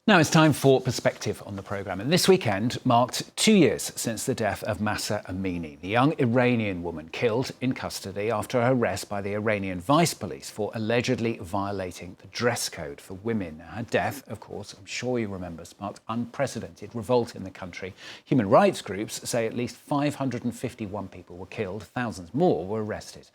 Now it's time for Perspective on the programme. And this weekend marked 2 years since the death of Mahsa Amini, the young Iranian woman killed in custody after her arrest by the Iranian vice police for allegedly violating the dress code for women. Her death, of course, I'm sure you remember, sparked unprecedented revolt in the country. Human rights groups say at least 551 people were killed, thousands more were arrested.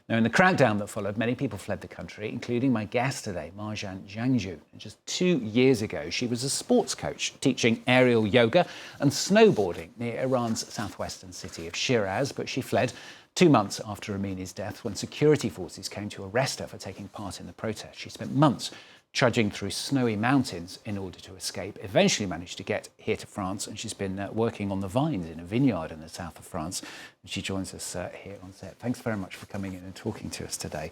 Now, in the crackdown that followed, many people fled the country, including my guest today, Marjane Jangjoo. Just 2 years ago, she was a sports coach teaching aerial yoga and snowboarding near Iran's southwestern city of Shiraz, but she fled 2 months after Amini's death when security forces came to arrest her for taking part in the protest. She spent months trudging through snowy mountains in order to escape, eventually managed to get here to France, and she's been working on the vines in a vineyard in the south of France. And she joins us here on set. Thanks very much for coming in and talking to us today.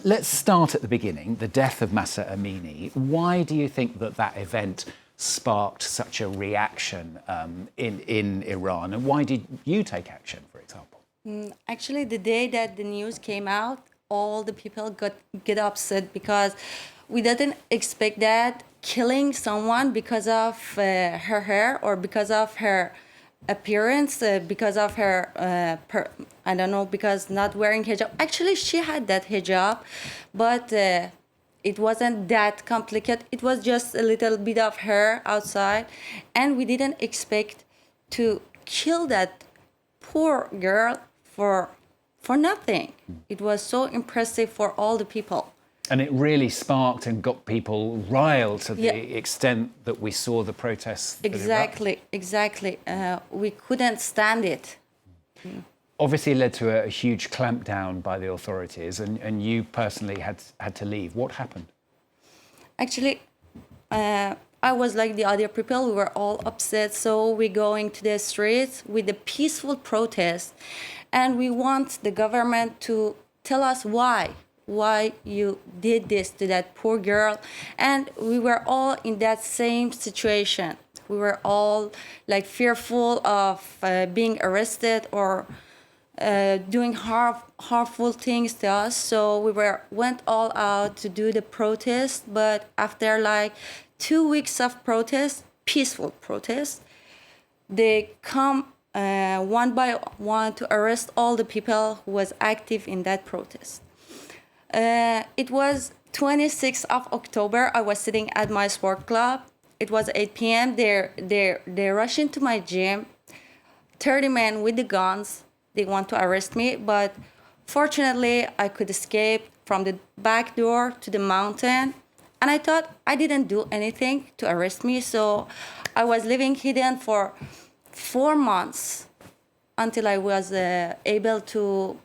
Let's start at the beginning, the death of Mahsa Amini. Why do you think that event sparked such a reaction in Iran, and why did you take action, for example? Actually, the day that the news came out, all the people get upset because we didn't expect that killing someone because of her hair or because of her appearance, because of her, I don't know, because not wearing hijab. Actually, she had that hijab, but it wasn't that complicated. It was just a little bit of hair outside, and we didn't expect to kill that poor girl for nothing. It was so impressive for all the people. And it really sparked and got people riled to the extent that we saw the protests. Exactly. We couldn't stand it. Obviously led to a huge clampdown by the authorities, and you personally had to leave. What happened? Actually, I was like the other people. We were all upset, so we going to the streets with a peaceful protest, and we want the government to tell us why you did this to that poor girl. And we were all in that same situation. We were all like fearful of being arrested or doing harmful things to us. So we went all out to do the protest. But after like 2 weeks of protest, peaceful protest, they come one by one to arrest all the people who was active in that protest. It was 26th of October. I was sitting at my sport club. It was 8 p.m. They rushed into my gym. 30 men with the guns. They want to arrest me, but fortunately, I could escape from the back door to the mountain. And I thought I didn't do anything to arrest me, so I was living hidden for 4 months until I was able to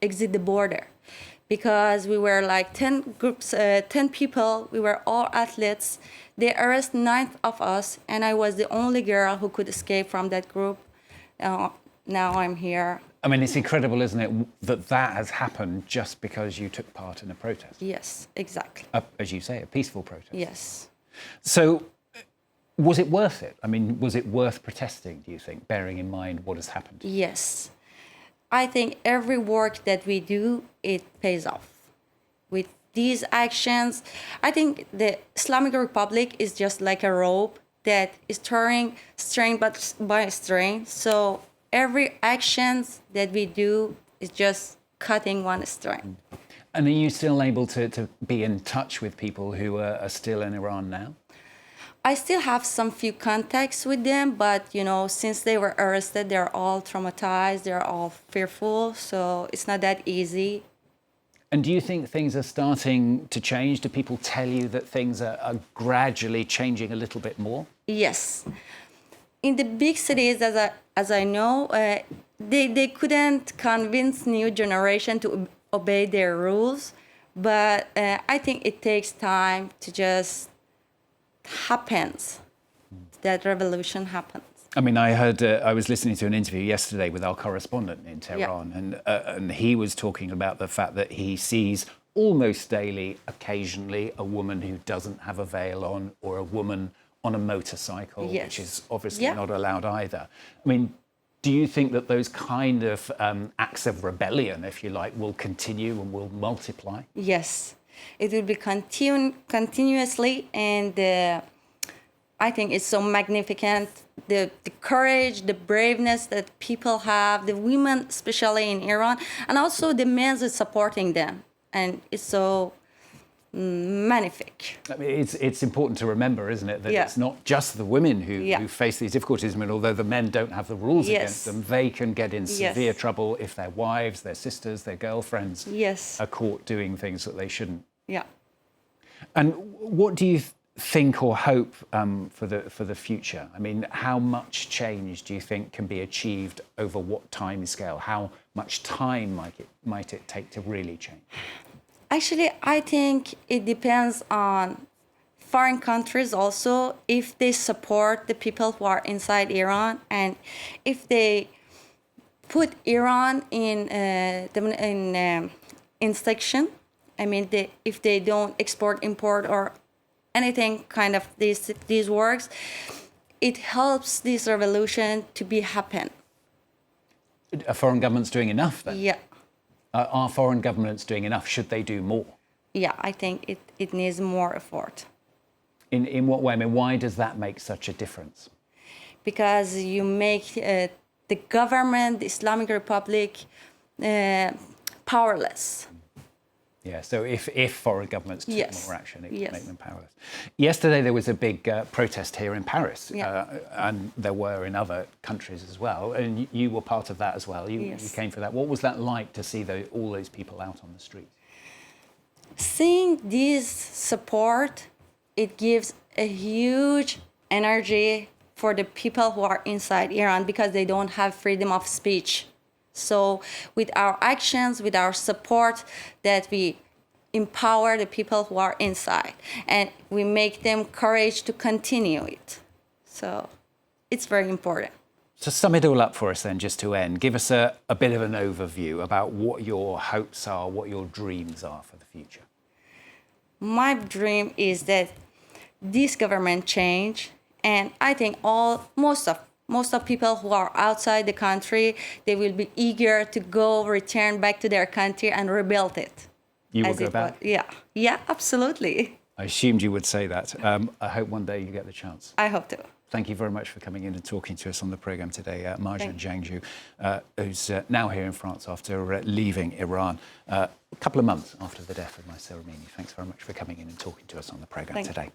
exit the border. Because we were like 10 groups, 10 people, we were all athletes. They arrested 9 of us, and I was the only girl who could escape from that group. Now I'm here. I mean, it's incredible, isn't it, that has happened just because you took part in a protest? Yes, exactly. As you say, a peaceful protest. Yes. So, was it worth it? I mean, was it worth protesting, do you think, bearing in mind what has happened? Yes. I think every work that we do, it pays off. With these actions, I think the Islamic Republic is just like a rope that is turning strain by strain. So every actions that we do is just cutting one strain. And are you still able to be in touch with people who are still in Iran now? I still have some few contacts with them, but since they were arrested, they're all traumatized, they're all fearful, so it's not that easy. And do you think things are starting to change? Do people tell you that things are gradually changing a little bit more? Yes. In the big cities, as I know, they couldn't convince new generation to obey their rules, but I think it takes time to just happens. That revolution happens. I mean, I was listening to an interview yesterday with our correspondent in Tehran, and he was talking about the fact that he sees almost daily, occasionally, a woman who doesn't have a veil on, or a woman on a motorcycle, which is obviously not allowed either. I mean, do you think that those kind of acts of rebellion, if you like, will continue and will multiply? Yes. It will be continuously, and I think it's so magnificent. The courage, the braveness that people have, the women, especially in Iran, and also the men is supporting them. And it's so magnific. I mean, it's important to remember, isn't it, that Yeah. it's not just the women who Yeah. face these difficulties. I mean, although the men don't have the rules Yes. against them, they can get in severe Yes. trouble if their wives, their sisters, their girlfriends Yes. are caught doing things that they shouldn't. Yeah. And what do you think or hope for the future? I mean, how much change do you think can be achieved over what time scale? How much time might it take to really change? Actually, I think it depends on foreign countries also, if they support the people who are inside Iran, and if they put Iran in section. I mean, if they don't export, import, or anything kind of these works, it helps this revolution to be happen. Are foreign governments doing enough then? Yeah. Are foreign governments doing enough? Should they do more? Yeah, I think it needs more effort. In what way? I mean, why does that make such a difference? Because you make the government, the Islamic Republic, powerless. Yeah, so if foreign governments took Yes. more action, it Yes. would make them powerless. Yesterday there was a big protest here in Paris, Yeah. and there were in other countries as well, and you were part of that as well. You Yes. came for that. What was that like to see all those people out on the streets? Seeing this support, it gives a huge energy for the people who are inside Iran, because they don't have freedom of speech. So with our actions, with our support, that we empower the people who are inside, and we make them courage to continue it. So it's very important. So sum it all up for us then, just to end. Give us a bit of an overview about what your hopes are, what your dreams are for the future. My dream is that this government change, and I think most of people who are outside the country, they will be eager to return back to their country and rebuild it. You will as go it back? was. Yeah, absolutely. I assumed you would say that. I hope one day you get the chance. I hope to. Thank you very much for coming in and talking to us on the programme today. Marjane Jangjoo, who's now here in France after leaving Iran a couple of months after the death of Mahsa Amini. Thanks very much for coming in and talking to us on the programme today.